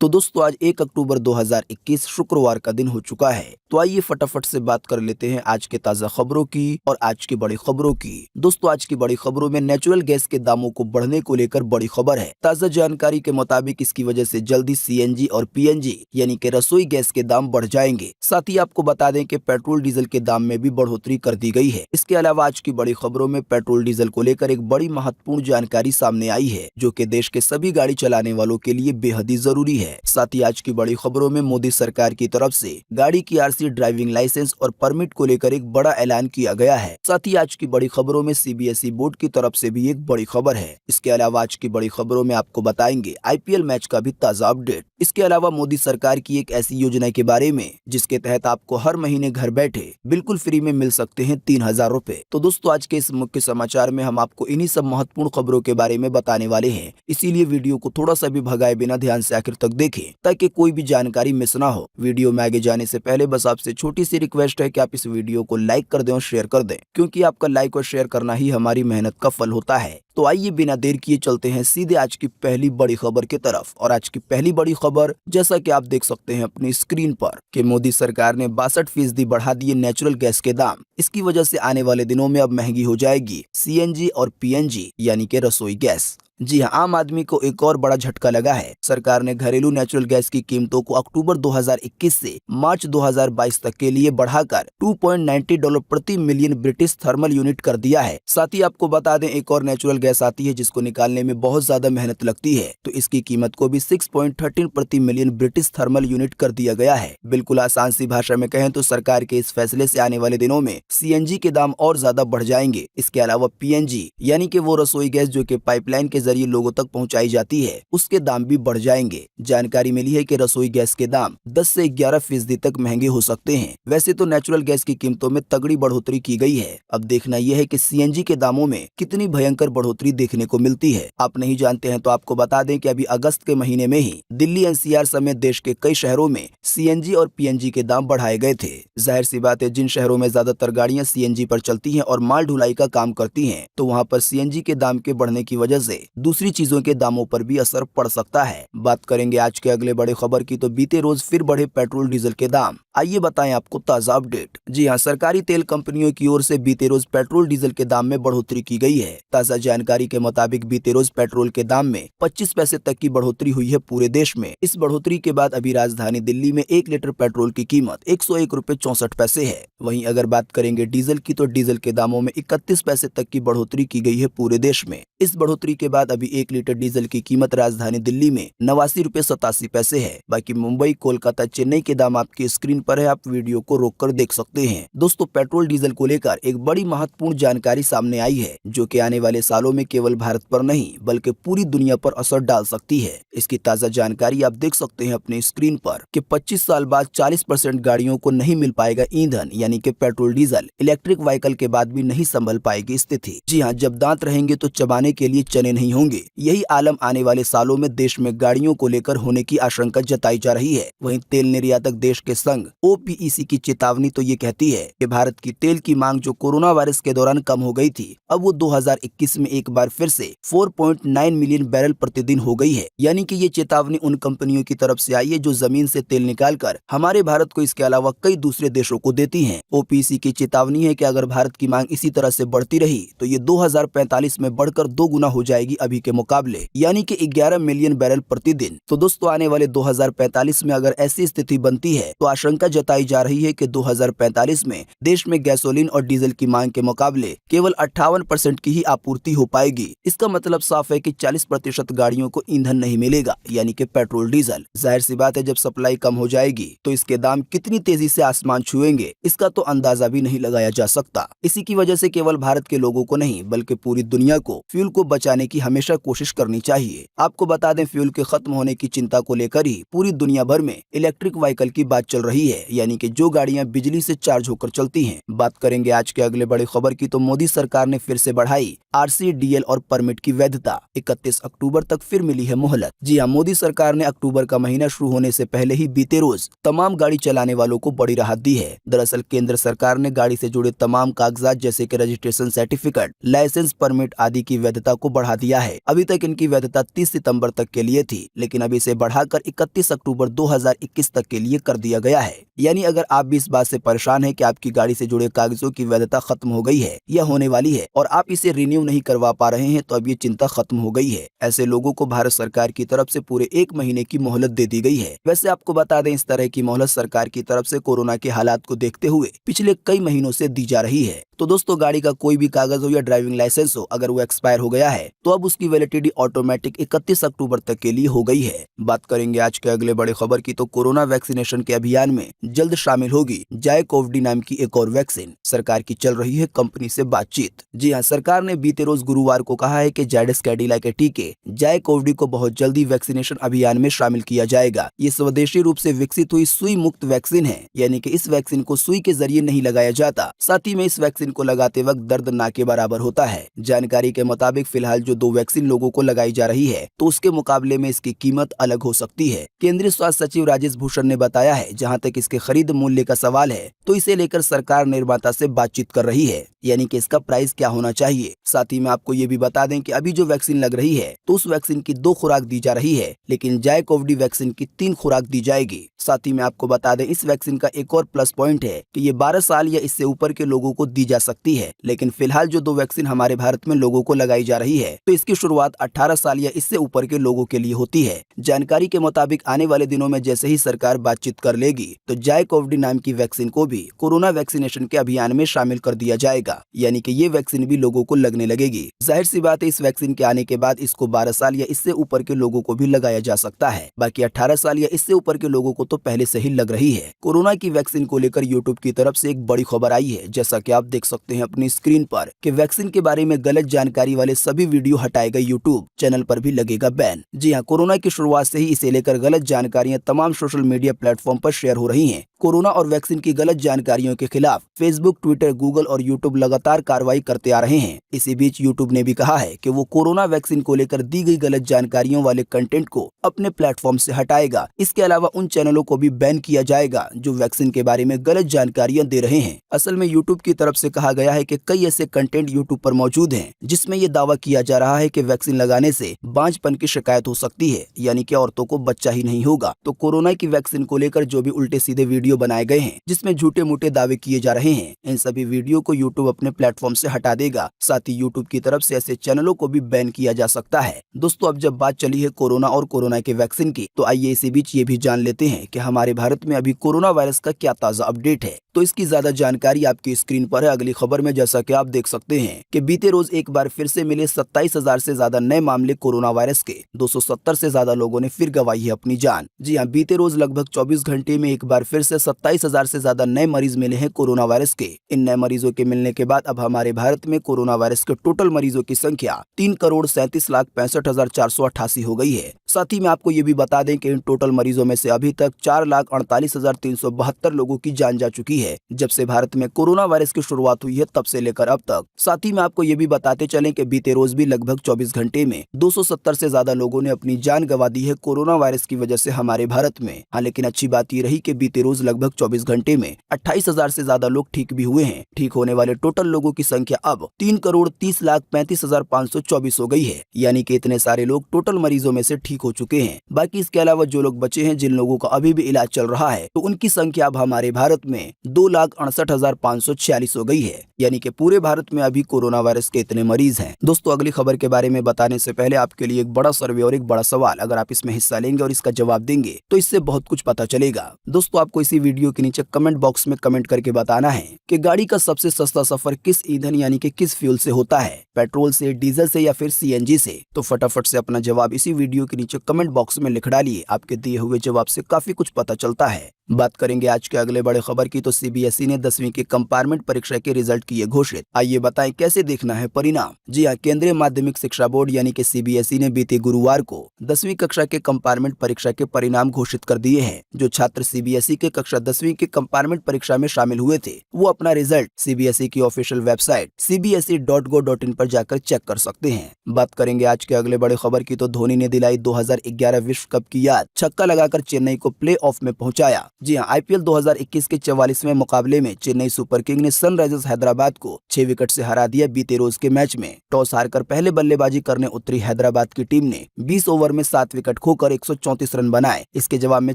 तो दोस्तों आज 1 अक्टूबर 2021 शुक्रवार का दिन हो चुका है। तो आइए फटाफट से बात कर लेते हैं आज के ताजा खबरों की और आज की बड़ी खबरों की। दोस्तों आज की बड़ी खबरों में नेचुरल गैस के दामों को बढ़ने को लेकर बड़ी खबर है। ताजा जानकारी के मुताबिक इसकी वजह से जल्दी सीएनजी और पीएनजी यानी कि रसोई गैस के दाम बढ़ जाएंगे। साथ ही आपको बता दें कि पेट्रोल डीजल के दाम में भी बढ़ोतरी कर दी गई है। इसके अलावा आज की बड़ी खबरों में पेट्रोल डीजल को लेकर एक बड़ी महत्वपूर्ण जानकारी सामने आई है, जो कि देश के सभी गाड़ी चलाने वालों के लिए बेहद ही जरूरी है। साथ ही आज की बड़ी खबरों में मोदी सरकार की तरफ से गाड़ी की आरसी, ड्राइविंग लाइसेंस और परमिट को लेकर एक बड़ा ऐलान किया गया है। साथ ही आज की बड़ी खबरों में सीबीएसई बोर्ड की तरफ से भी एक बड़ी खबर है। इसके अलावा आज की बड़ी खबरों में आपको बताएंगे आईपीएल मैच का भी ताजा अपडेट। इसके अलावा मोदी सरकार की एक ऐसी योजना के बारे में जिसके तहत आपको हर महीने घर बैठे बिल्कुल फ्री में मिल सकते हैं 3000 रुपए। तो दोस्तों आज के इस मुख्य समाचार में हम आपको इन्हीं सब महत्वपूर्ण खबरों के बारे में बताने वाले हैं, इसीलिए वीडियो को थोड़ा सा भी भगाए बिना ध्यान से आखिर तक देखें ताकि कोई भी जानकारी मिस ना हो। वीडियो में आगे जाने से पहले बस आपसे छोटी सी रिक्वेस्ट है कि आप इस वीडियो को लाइक कर दें और शेयर कर दें, क्योंकि आपका लाइक और शेयर करना ही हमारी मेहनत का फल होता है। तो आइए बिना देर किए चलते हैं सीधे आज की पहली बड़ी खबर की तरफ। और आज की पहली बड़ी खबर, जैसा कि आप देख सकते हैं अपनी स्क्रीन पर, कि मोदी सरकार ने 62% बढ़ा दिए नेचुरल गैस के दाम। इसकी वजह से आने वाले दिनों में अब महंगी हो जाएगी सीएनजी और पीएनजी यानी कि रसोई गैस। जी हाँ, आम आदमी को एक और बड़ा झटका लगा है। सरकार ने घरेलू नेचुरल गैस की कीमतों को अक्टूबर 2021 से मार्च 2022 तक के लिए बढ़ाकर $2.90 प्रति मिलियन ब्रिटिश थर्मल यूनिट कर दिया है। साथ ही आपको बता दें एक और नेचुरल गैस आती है जिसको निकालने में बहुत ज्यादा मेहनत लगती है, तो इसकी कीमत को भी 6.13 प्रति मिलियन ब्रिटिश थर्मल यूनिट कर दिया गया है। बिल्कुल आसान सी भाषा में कहें तो सरकार के इस फैसले से आने वाले दिनों में सीएनजी के दाम और ज्यादा बढ़ जाएंगे। इसके अलावा पीएनजी यानी कि वो रसोई गैस जो कि पाइपलाइन के जरिए लोगों तक पहुंचाई जाती है, उसके दाम भी बढ़ जाएंगे। जानकारी मिली है कि रसोई गैस के दाम 10 से 11% तक महंगे हो सकते हैं। वैसे तो नेचुरल गैस की कीमतों में तगड़ी बढ़ोतरी की गई है। अब देखना यह है कि सीएनजी के दामों में कितनी भयंकर बढ़ोतरी देखने को मिलती है। आप नहीं जानते हैं तो आपको बता दें कि अभी अगस्त के महीने में ही दिल्ली एनसीआर समेत देश के कई शहरों में सीएनजी और पीएनजी के दाम बढ़ाए गए थे। जाहिर सी बात है, जिन शहरों में ज्यादातर गाड़ियां सीएनजी पर चलती हैं और माल ढुलाई का काम करती हैं, तो वहां पर सीएनजी के दाम के बढ़ने की वजह से दूसरी चीजों के दामों पर भी असर पड़ सकता है। बात करेंगे आज के अगले बड़े खबर की, तो बीते रोज फिर बढ़े पेट्रोल डीजल के दाम। आइए बताएं आपको ताजा अपडेट। जी हां, सरकारी तेल कंपनियों की ओर से बीते रोज पेट्रोल डीजल के दाम में बढ़ोतरी की गई है। ताजा जानकारी के मुताबिक बीते रोज पेट्रोल के दाम में 25 पैसे तक की बढ़ोतरी हुई है पूरे देश में। इस बढ़ोतरी के बाद अभी राजधानी दिल्ली में 1 लीटर पेट्रोल की कीमत 101 रुपए 64 पैसे है। वहीं अगर बात करेंगे डीजल की, तो डीजल के दामों में 31 पैसे तक की बढ़ोतरी की गई है पूरे देश में। इस बढ़ोतरी के बाद अभी 1 लीटर डीजल की कीमत राजधानी दिल्ली में 89 रुपए 87 पैसे है। बाकी मुंबई, कोलकाता, चेन्नई के दाम आपकी स्क्रीन पर है, आप वीडियो को रोककर देख सकते हैं। दोस्तों पेट्रोल डीजल को लेकर एक बड़ी महत्वपूर्ण जानकारी सामने आई है, जो कि आने वाले सालों में केवल भारत पर नहीं बल्कि पूरी दुनिया पर असर डाल सकती है। इसकी ताजा जानकारी आप देख सकते हैं अपनी स्क्रीन पर कि 25 साल बाद 40% गाड़ियों को नहीं मिल पाएगा ईंधन यानी कि पेट्रोल डीजल। इलेक्ट्रिक व्हीकल के बाद भी नहीं संभल पाएगी स्थिति। जी हाँ, जब दांत रहेंगे तो चबाने के लिए चने नहीं होंगे। यही आलम आने वाले सालों में देश में गाड़ियों को लेकर होने की आशंका जताई जा रही है। वहीं तेल निर्यातक देश के संघ ओपीईसी की चेतावनी तो ये कहती है कि भारत की तेल की मांग जो कोरोना वायरस के दौरान कम हो गई थी, अब वो 2021 में एक बार फिर से 4.9 मिलियन बैरल प्रतिदिन हो गई है। यानी कि ये चेतावनी उन कंपनियों की तरफ से आई है जो जमीन से तेल निकालकर हमारे भारत को, इसके अलावा कई दूसरे देशों को देती हैं। ओपीईसी की चेतावनी है कि अगर भारत की मांग इसी तरह से बढ़ती रही तो ये 2045 में बढ़कर 2 गुना हो जाएगी अभी के मुकाबले, यानी कि 11 मिलियन बैरल प्रतिदिन। तो दोस्तों आने वाले 2045 में अगर ऐसी स्थिति बनती है तो आशंका जताई जा रही है कि 2045 में देश में गैसोलीन और डीजल की मांग के मुकाबले केवल 58% की ही आपूर्ति हो पाएगी। इसका मतलब साफ है कि 40% गाड़ियों को ईंधन नहीं मिलेगा यानी कि पेट्रोल डीजल। जाहिर सी बात है, जब सप्लाई कम हो जाएगी तो इसके दाम कितनी तेजी से आसमान छुएंगे इसका तो अंदाजा भी नहीं लगाया जा सकता। इसी की वजह से केवल भारत के लोगों को नहीं बल्कि पूरी दुनिया को फ्यूल को बचाने की हमेशा कोशिश करनी चाहिए। आपको बता दें फ्यूल के खत्म होने की चिंता को लेकर ही पूरी दुनिया भर में इलेक्ट्रिक व्हीकल की बात चल रही है, यानी कि जो गाड़ियां बिजली से चार्ज होकर चलती हैं। बात करेंगे आज के अगले बड़े खबर की, तो मोदी सरकार ने फिर से बढ़ाई आरसी, डीएल और परमिट की वैधता। 31 अक्टूबर तक फिर मिली है मोहलत। जी हां, मोदी सरकार ने अक्टूबर का महीना शुरू होने से पहले ही बीते रोज तमाम गाड़ी चलाने वालों को बड़ी राहत दी है। दरअसल केंद्र सरकार ने गाड़ी से जुड़े तमाम कागजात जैसे कि रजिस्ट्रेशन सर्टिफिकेट, लाइसेंस, परमिट आदि की वैधता को बढ़ा दिया है। अभी तक इनकी वैधता 30 सितंबर तक के लिए थी, लेकिन अब इसे बढ़ाकर 31 अक्टूबर 2021 तक के लिए कर दिया गया है। यानी अगर आप भी इस बात से परेशान हैं कि आपकी गाड़ी से जुड़े कागजों की वैधता खत्म हो गई है या होने वाली है और आप इसे रिन्यू नहीं करवा पा रहे हैं, तो अब ये चिंता खत्म हो गई है। ऐसे लोगों को भारत सरकार की तरफ से पूरे 1 महीने की मोहलत दे दी गई है। वैसे आपको बता दें, इस तरह की मोहलत सरकार की तरफ से कोरोना के हालात को देखते हुए पिछले कई महीनों से दी जा रही है। तो दोस्तों, गाड़ी का कोई भी कागज हो या ड्राइविंग लाइसेंस हो, अगर वो एक्सपायर हो गया है तो अब उसकी वैलिडिटी ऑटोमेटिक 31 अक्टूबर तक के लिए हो गई है। बात करेंगे आज के अगले बड़े खबर की, तो कोरोना वैक्सीनेशन के अभियान में जल्द शामिल होगी जायकोव-डी नाम की एक और वैक्सीन। सरकार की चल रही है कंपनी से बातचीत। जी हाँ, सरकार ने बीते रोज गुरुवार को कहा है कि जायडस कैडिला के टीके जायकोव-डी को बहुत जल्दी वैक्सीनेशन अभियान में शामिल किया जाएगा। ये स्वदेशी रूप से विकसित हुई सुई मुक्त वैक्सीन है, यानी कि इस वैक्सीन को सुई के जरिए नहीं लगाया जाता। साथ ही में इस वैक्सीन को लगाते वक्त दर्द ना के बराबर होता है। जानकारी के मुताबिक फिलहाल जो 2 वैक्सीन लोगों को लगाई जा रही है, तो उसके मुकाबले में इसकी कीमत अलग हो सकती है। केंद्रीय स्वास्थ्य सचिव राजेश भूषण ने बताया है, जहां तक इसके खरीद मूल्य का सवाल है, तो इसे लेकर सरकार निर्माता से बातचीत कर रही है, यानी कि इसका प्राइस क्या होना चाहिए। साथ ही में आपको ये भी बता दें कि अभी जो वैक्सीन लग रही है, तो उस वैक्सीन की 2 खुराक दी जा रही है, लेकिन जायकोव-डी वैक्सीन की 3 खुराक दी जाएगी। साथ ही में आपको बता दें, इस वैक्सीन का एक और प्लस पॉइंट है कि ये 12 साल या इससे ऊपर के लोगों को दी जा सकती है। लेकिन फिलहाल जो 2 वैक्सीन हमारे भारत में लोगों को लगाई जा रही है, तो इसकी शुरुआत 18 साल या इससे ऊपर के लोगों के लिए होती है। जानकारी के मुताबिक आने वाले दिनों में जैसे ही सरकार बातचीत कर लेगी, तो जायकोव-डी नाम की वैक्सीन को भी कोरोना वैक्सीनेशन के अभियान में शामिल कर दिया जाएगा, यानी कि ये वैक्सीन भी लोगों को लगने लगेगी। जाहिर सी बात है, इस वैक्सीन के आने के बाद इसको 12 साल या इससे ऊपर के लोगों को भी लगाया जा सकता है। बाकी 18 साल या इससे ऊपर के लोगों को तो पहले से ही लग रही है। कोरोना की वैक्सीन को लेकर यूट्यूब की तरफ से एक बड़ी खबर आई है। जैसा कि आप देख सकते हैं अपनी स्क्रीन पर कि वैक्सीन के बारे में गलत जानकारी वाले सभी वीडियो हटाए गए। यूट्यूब चैनल पर भी लगेगा बैन। जी हाँ, कोरोना की शुरुआत से ही इसे लेकर गलत जानकारियां तमाम सोशल मीडिया प्लेटफॉर्म पर शेयर हो रही हैं। कोरोना और वैक्सीन की गलत जानकारियों के खिलाफ फेसबुक, ट्विटर, गूगल और यूट्यूब लगातार कार्रवाई करते आ रहे हैं। इसी बीच यूट्यूब ने भी कहा है कि वो कोरोना वैक्सीन को लेकर दी गई गलत जानकारियों वाले कंटेंट को अपने प्लेटफॉर्म से हटाएगा। इसके अलावा उन चैनलों को भी बैन किया जाएगा जो वैक्सीन के बारे में गलत जानकारियां दे रहे हैं। असल में यूट्यूब की तरफ से कहा गया है कि कई ऐसे कंटेंट यूट्यूब पर मौजूद हैं जिसमें ये दावा किया जा रहा है कि वैक्सीन लगाने से बांझपन की शिकायत हो सकती है, यानी कि औरतों को बच्चा ही नहीं होगा। तो कोरोना की वैक्सीन को लेकर जो भी उल्टे सीधे वीडियो बनाए गए हैं जिसमें झूठे मूठे दावे किए जा रहे हैं, इन सभी वीडियो को यूट्यूब अपने प्लेटफॉर्म से हटा देगा। साथ ही यूट्यूब की तरफ से ऐसे चैनलों को भी बैन किया जा सकता है। दोस्तों, अब जब बात चली है कोरोना और कोरोना के वैक्सीन की, तो आइए इसी बीच ये भी जान लेते हैं कि हमारे भारत में अभी कोरोना वायरस का क्या ताजा अपडेट है। तो इसकी ज्यादा जानकारी आपकी स्क्रीन पर है अगली खबर में। जैसा कि आप देख सकते हैं कि बीते रोज एक बार फिर से मिले 27,000 से ज्यादा नए मामले कोरोना वायरस के। 270 से ज्यादा लोगों ने फिर गंवाई है अपनी जान। जी हाँ, बीते रोज लगभग 24 घंटे में एक बार फिर से 27,000 से ज्यादा नए मरीज मिले हैं कोरोना वायरस के। इन नए मरीजों के मिलने के बाद अब हमारे भारत में कोरोना वायरस के टोटल मरीजों की संख्या 3,37,65,488 हो गई है। साथ ही में आपको ये भी बता दें कि इन टोटल मरीजों में से अभी तक 4,48,372 लोगों की जान जा चुकी है जब से भारत में कोरोना वायरस की शुरुआत हुई है, तब से लेकर अब तक। साथ ही में आपको ये भी बताते चलें कि बीते रोज भी लगभग 24 घंटे में 270 से ज्यादा लोगों ने अपनी जान गंवा दी है कोरोना वायरस की वजह से हमारे भारत में। हाँ, लेकिन अच्छी बात ये रही कि बीते रोज लगभग 24 घंटे में 28,000 से ज्यादा लोग ठीक भी हुए हैं। ठीक होने वाले टोटल लोगों की संख्या अब 3,30,35,524 हो गई है, यानी कि इतने सारे लोग टोटल मरीजों में से ठीक हो चुके हैं। बाकी इसके अलावा जो लोग बचे हैं, जिन लोगों का अभी भी इलाज चल रहा है, तो उनकी संख्या अब हमारे भारत में 2,68,546 हो गई है, यानी कि पूरे भारत में अभी कोरोना वायरस के इतने मरीज हैं। दोस्तों, अगली खबर के बारे में बताने से पहले आपके लिए एक बड़ा सर्वे और एक बड़ा सवाल। अगर आप इसमें हिस्सा लेंगे और इसका जवाब देंगे तो इससे बहुत कुछ पता चलेगा। दोस्तों, आपको इसी वीडियो के नीचे कमेंट बॉक्स में कमेंट करके बताना है कि गाड़ी का सबसे सस्ता सफर किस ईंधन यानी कि किस फ्यूल से होता है, पेट्रोल से, डीजल से या फिर सीएनजी से। तो फटाफट से अपना जवाब इसी वीडियो के नीचे कमेंट बॉक्स में लिख डालिए। आपके दिए हुए जवाब से काफी कुछ पता चलता है। बात करेंगे आज के अगले बड़े खबर की, तो सीबीएसई ने 10वीं की कंपार्टमेंट परीक्षा के रिजल्ट किए घोषित। आइए बताएं कैसे देखना है परिणाम। जी हां, केंद्रीय माध्यमिक शिक्षा बोर्ड यानी कि सीबीएसई ने बीते गुरुवार को 10वीं कक्षा के कंपार्टमेंट परीक्षा के परिणाम घोषित कर दिए हैं। जो छात्र सीबीएसई के कक्षा 10वीं के कंपार्टमेंट परीक्षा में शामिल हुए थे, वो अपना रिजल्ट सीबीएसई की ऑफिशियल वेबसाइट cbse.go.in पर जाकर चेक कर सकते हैं। बात करेंगे आज के अगले बड़े खबर की, तो धोनी ने दिलाई 2011 विश्व कप की याद। छक्का लगाकर चेन्नई को प्ले ऑफ में पहुंचाया। जी हाँ, आईपीएल 2021 के 44वें मुकाबले में चेन्नई सुपर किंग ने सनराइजर्स हैदराबाद को 6 विकेट से हरा दिया। बीते रोज के मैच में टॉस हारकर पहले बल्लेबाजी करने उतरी हैदराबाद की टीम ने 20 ओवर में 7 विकेट खोकर 134 रन बनाए। इसके जवाब में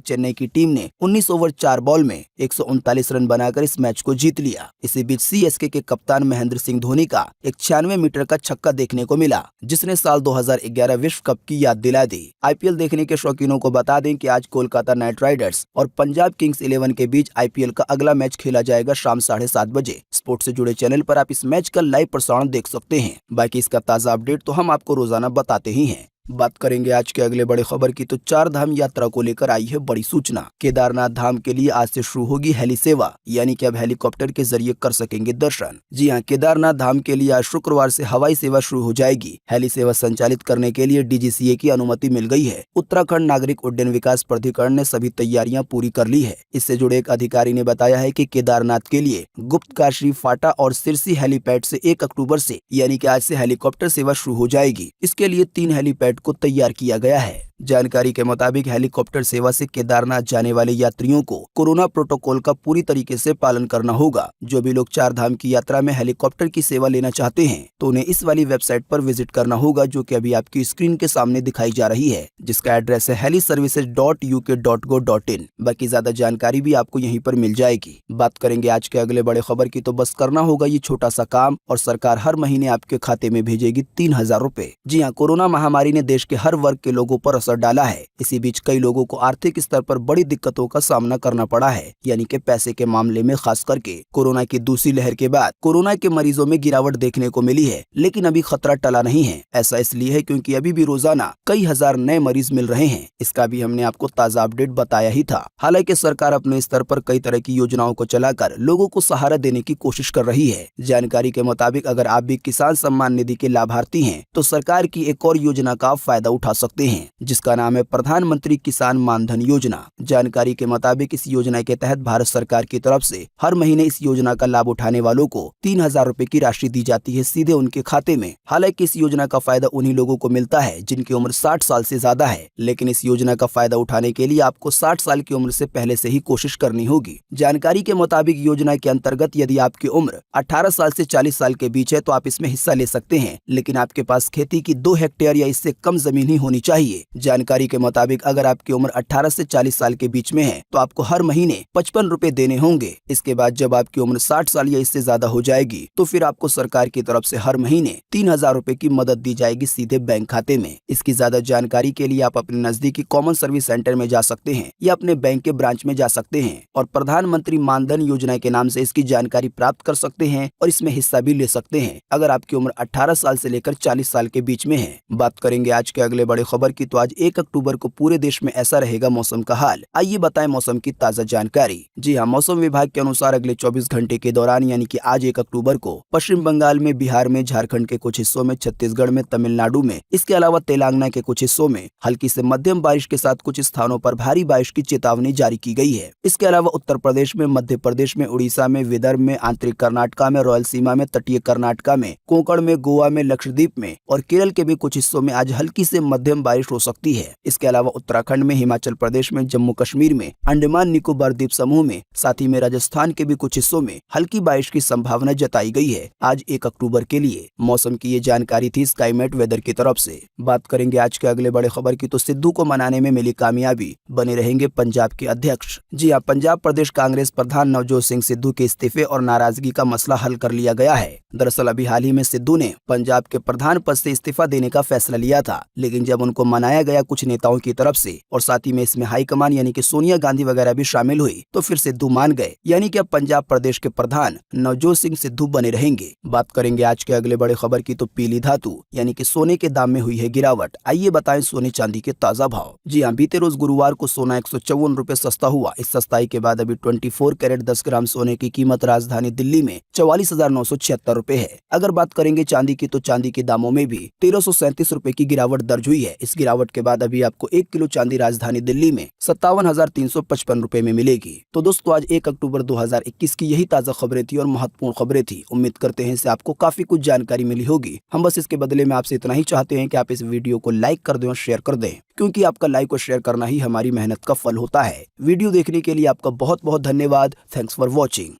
चेन्नई की टीम ने 19 ओवर 4 बॉल में 139 रन बनाकर इस मैच को जीत लिया। इसी बीच सीएसके के कप्तान महेंद्र सिंह धोनी का एक 96 मीटर का छक्का देखने को मिला, जिसने साल 2011 विश्व कप की याद दिला दी। आईपीएल देखने के शौकीनों को बता दें कि आज कोलकाता नाइट राइडर्स और पंजाब किंग्स 11 के बीच आईपीएल का अगला मैच खेला जाएगा शाम 7:30 बजे। स्पोर्ट्स से जुड़े चैनल पर आप इस मैच का लाइव प्रसारण देख सकते हैं। बाकी इसका ताज़ा अपडेट तो हम आपको रोजाना बताते ही हैं। बात करेंगे आज के अगले बड़े खबर की, तो 4 धाम यात्रा को लेकर आई है बड़ी सूचना। केदारनाथ धाम के लिए आज से शुरू होगी हेली सेवा, यानी कि अब हेलीकॉप्टर के जरिए कर सकेंगे दर्शन। जी हां, केदारनाथ धाम के लिए आज शुक्रवार से हवाई सेवा शुरू हो जाएगी। हेली सेवा संचालित करने के लिए डीजीसीए की अनुमति मिल गई है। उत्तराखंड नागरिक उड्डयन विकास प्राधिकरण ने सभी तैयारियां पूरी कर ली है। इससे जुड़े एक अधिकारी ने बताया है कि केदारनाथ के लिए गुप्तकाशी, फाटा और सिरसी हेलीपैड से 1 अक्टूबर से यानी कि आज से हेलीकॉप्टर सेवा शुरू हो जाएगी। इसके लिए 3 हेलीपैड को तैयार किया गया है। जानकारी के मुताबिक हेलीकॉप्टर सेवा से केदारनाथ जाने वाले यात्रियों को कोरोना प्रोटोकॉल का पूरी तरीके से पालन करना होगा। जो भी लोग 4 धाम की यात्रा में हेलीकॉप्टर की सेवा लेना चाहते हैं तो उन्हें इस वाली वेबसाइट पर विजिट करना होगा, जो कि अभी आपकी स्क्रीन के सामने दिखाई जा रही है, जिसका एड्रेस है heliservices.uk.in। बाकी ज्यादा जानकारी भी आपको यहीं पर मिल जाएगी। बात करेंगे आज के अगले बड़े खबर की, तो बस करना होगा ये छोटा सा काम और सरकार हर महीने आपके खाते में भेजेगी 3000 रुपए। जी हाँ, कोरोना महामारी ने देश के हर वर्ग के लोगों पर असर डाला है। इसी बीच कई लोगों को आर्थिक स्तर पर बड़ी दिक्कतों का सामना करना पड़ा है, यानी कि पैसे के मामले में। खास करके कोरोना की दूसरी लहर के बाद कोरोना के मरीजों में गिरावट देखने को मिली है, लेकिन अभी खतरा टला नहीं है। ऐसा इसलिए है क्योंकि अभी भी रोजाना कई हजार नए मरीज मिल रहे हैं। इसका भी हमने आपको ताजा अपडेट बताया ही था। हालांकि सरकार अपने स्तर पर कई तरह की योजनाओं को चलाकर लोगों को सहारा देने की कोशिश कर रही है। जानकारी के मुताबिक अगर आप भी किसान सम्मान निधि के लाभार्थी हैं तो सरकार की एक और योजना का आप फायदा उठा सकते हैं, जिसका नाम है प्रधानमंत्री किसान मानधन योजना। जानकारी के मुताबिक इस योजना के तहत भारत सरकार की तरफ से हर महीने इस योजना का लाभ उठाने वालों को 3000 रुपए की राशि दी जाती है सीधे उनके खाते में। हालांकि इस योजना का फायदा उन्हीं लोगों को मिलता है जिनकी उम्र 60 साल से ज्यादा है, लेकिन इस योजना का फायदा उठाने के लिए आपको 60 साल की उम्र से पहले से ही कोशिश करनी होगी। जानकारी के मुताबिक योजना के अंतर्गत यदि आपकी उम्र 18 साल से 40 साल के बीच है तो आप इसमें हिस्सा ले सकते हैं, लेकिन आपके पास खेती की 2 हेक्टेयर या इससे कम जमीन ही होनी चाहिए। जानकारी के मुताबिक अगर आपकी उम्र 18 से 40 साल के बीच में है तो आपको हर महीने 55 रुपए देने होंगे। इसके बाद जब आपकी उम्र 60 साल या इससे ज्यादा हो जाएगी तो फिर आपको सरकार की तरफ से हर महीने 3000 रुपए की मदद दी जाएगी सीधे बैंक खाते में। इसकी ज्यादा जानकारी के लिए आप अपने नजदीकी कॉमन सर्विस सेंटर में जा सकते हैं या अपने बैंक के ब्रांच में जा सकते हैं और प्रधानमंत्री मानधन योजना के नाम से इसकी जानकारी प्राप्त कर सकते हैं और इसमें हिस्सा भी ले सकते हैं अगर आपकी उम्र 18 साल से लेकर 40 साल के बीच में है। बात करेंगे आज के अगले बड़े खबर की, तो आज 1 अक्टूबर को पूरे देश में ऐसा रहेगा मौसम का हाल। आइए बताएं मौसम की ताजा जानकारी। जी हां, मौसम विभाग के अनुसार अगले 24 घंटे के दौरान यानी कि आज 1 अक्टूबर को पश्चिम बंगाल में, बिहार में, झारखंड के कुछ हिस्सों में, छत्तीसगढ़ में, तमिलनाडु में, इसके अलावा तेलंगाना के कुछ हिस्सों में हल्की से मध्यम बारिश के साथ कुछ स्थानों पर भारी बारिश की चेतावनी जारी की गई है। इसके अलावा उत्तर प्रदेश में, मध्य प्रदेश में, उड़ीसा में, विदर्भ में, आंतरिक कर्नाटका में, रायलसीमा में, तटीय कर्नाटका में, कोंकण में, गोवा में, लक्षद्वीप में और केरल के भी कुछ हिस्सों में आज हल्की से मध्यम बारिश हो सकती है। इसके अलावा उत्तराखंड में, हिमाचल प्रदेश में, जम्मू कश्मीर में, अंडमान निकोबार द्वीप समूह में, साथ ही में राजस्थान के भी कुछ हिस्सों में हल्की बारिश की संभावना जताई गई है आज 1 अक्टूबर के लिए। मौसम की ये जानकारी थी स्काईमेट वेदर की तरफ से। बात करेंगे आज के अगले बड़े खबर की, तो सिद्धू को मनाने में मिली कामयाबी, बने रहेंगे पंजाब के अध्यक्ष। जी हां, पंजाब प्रदेश कांग्रेस प्रधान नवजोत सिंह सिद्धू के इस्तीफे और नाराजगी का मसला हल कर लिया गया है। दरअसल अभी हाल ही में सिद्धू ने पंजाब के प्रधान पद से इस्तीफा देने का फैसला लिया था, लेकिन जब उनको मनाया गया कुछ नेताओं की तरफ से और साथ ही में इसमें हाईकमान यानी कि सोनिया गांधी वगैरह भी शामिल हुई तो फिर सिद्धू मान गए, यानी कि अब पंजाब प्रदेश के प्रधान नवजोत सिंह सिद्धू बने रहेंगे। बात करेंगे आज के अगले बड़े खबर की, तो पीली धातु यानी कि सोने के दाम में हुई है गिरावट। आइए बताएं सोने चांदी के ताजा भाव। जी हां, बीते रोज गुरुवार को सोना 154 रुपए सस्ता हुआ। इस सस्ताई के बाद अभी 24 कैरेट 10 ग्राम सोने की कीमत राजधानी दिल्ली में 44,976 रुपए है। अगर बात करेंगे चांदी की, तो चांदी के दामों में भी 1337 रुपए की गिरावट दर्ज हुई है। इस गिरावट के बाद अभी आपको 1 किलो चांदी राजधानी दिल्ली में 57,355 रुपए में मिलेगी। तो दोस्तों आज 1 अक्टूबर 2021 की यही ताज़ा खबरें थी और महत्वपूर्ण खबरें थी। उम्मीद करते हैं इससे आपको काफी कुछ जानकारी मिली होगी। हम बस इसके बदले में आपसे इतना ही चाहते हैं कि आप इस वीडियो को लाइक कर दें और शेयर कर दें, क्योंकि आपका लाइक और शेयर करना ही हमारी मेहनत का फल होता है। वीडियो देखने के लिए आपका बहुत बहुत धन्यवाद। Thanks for watching.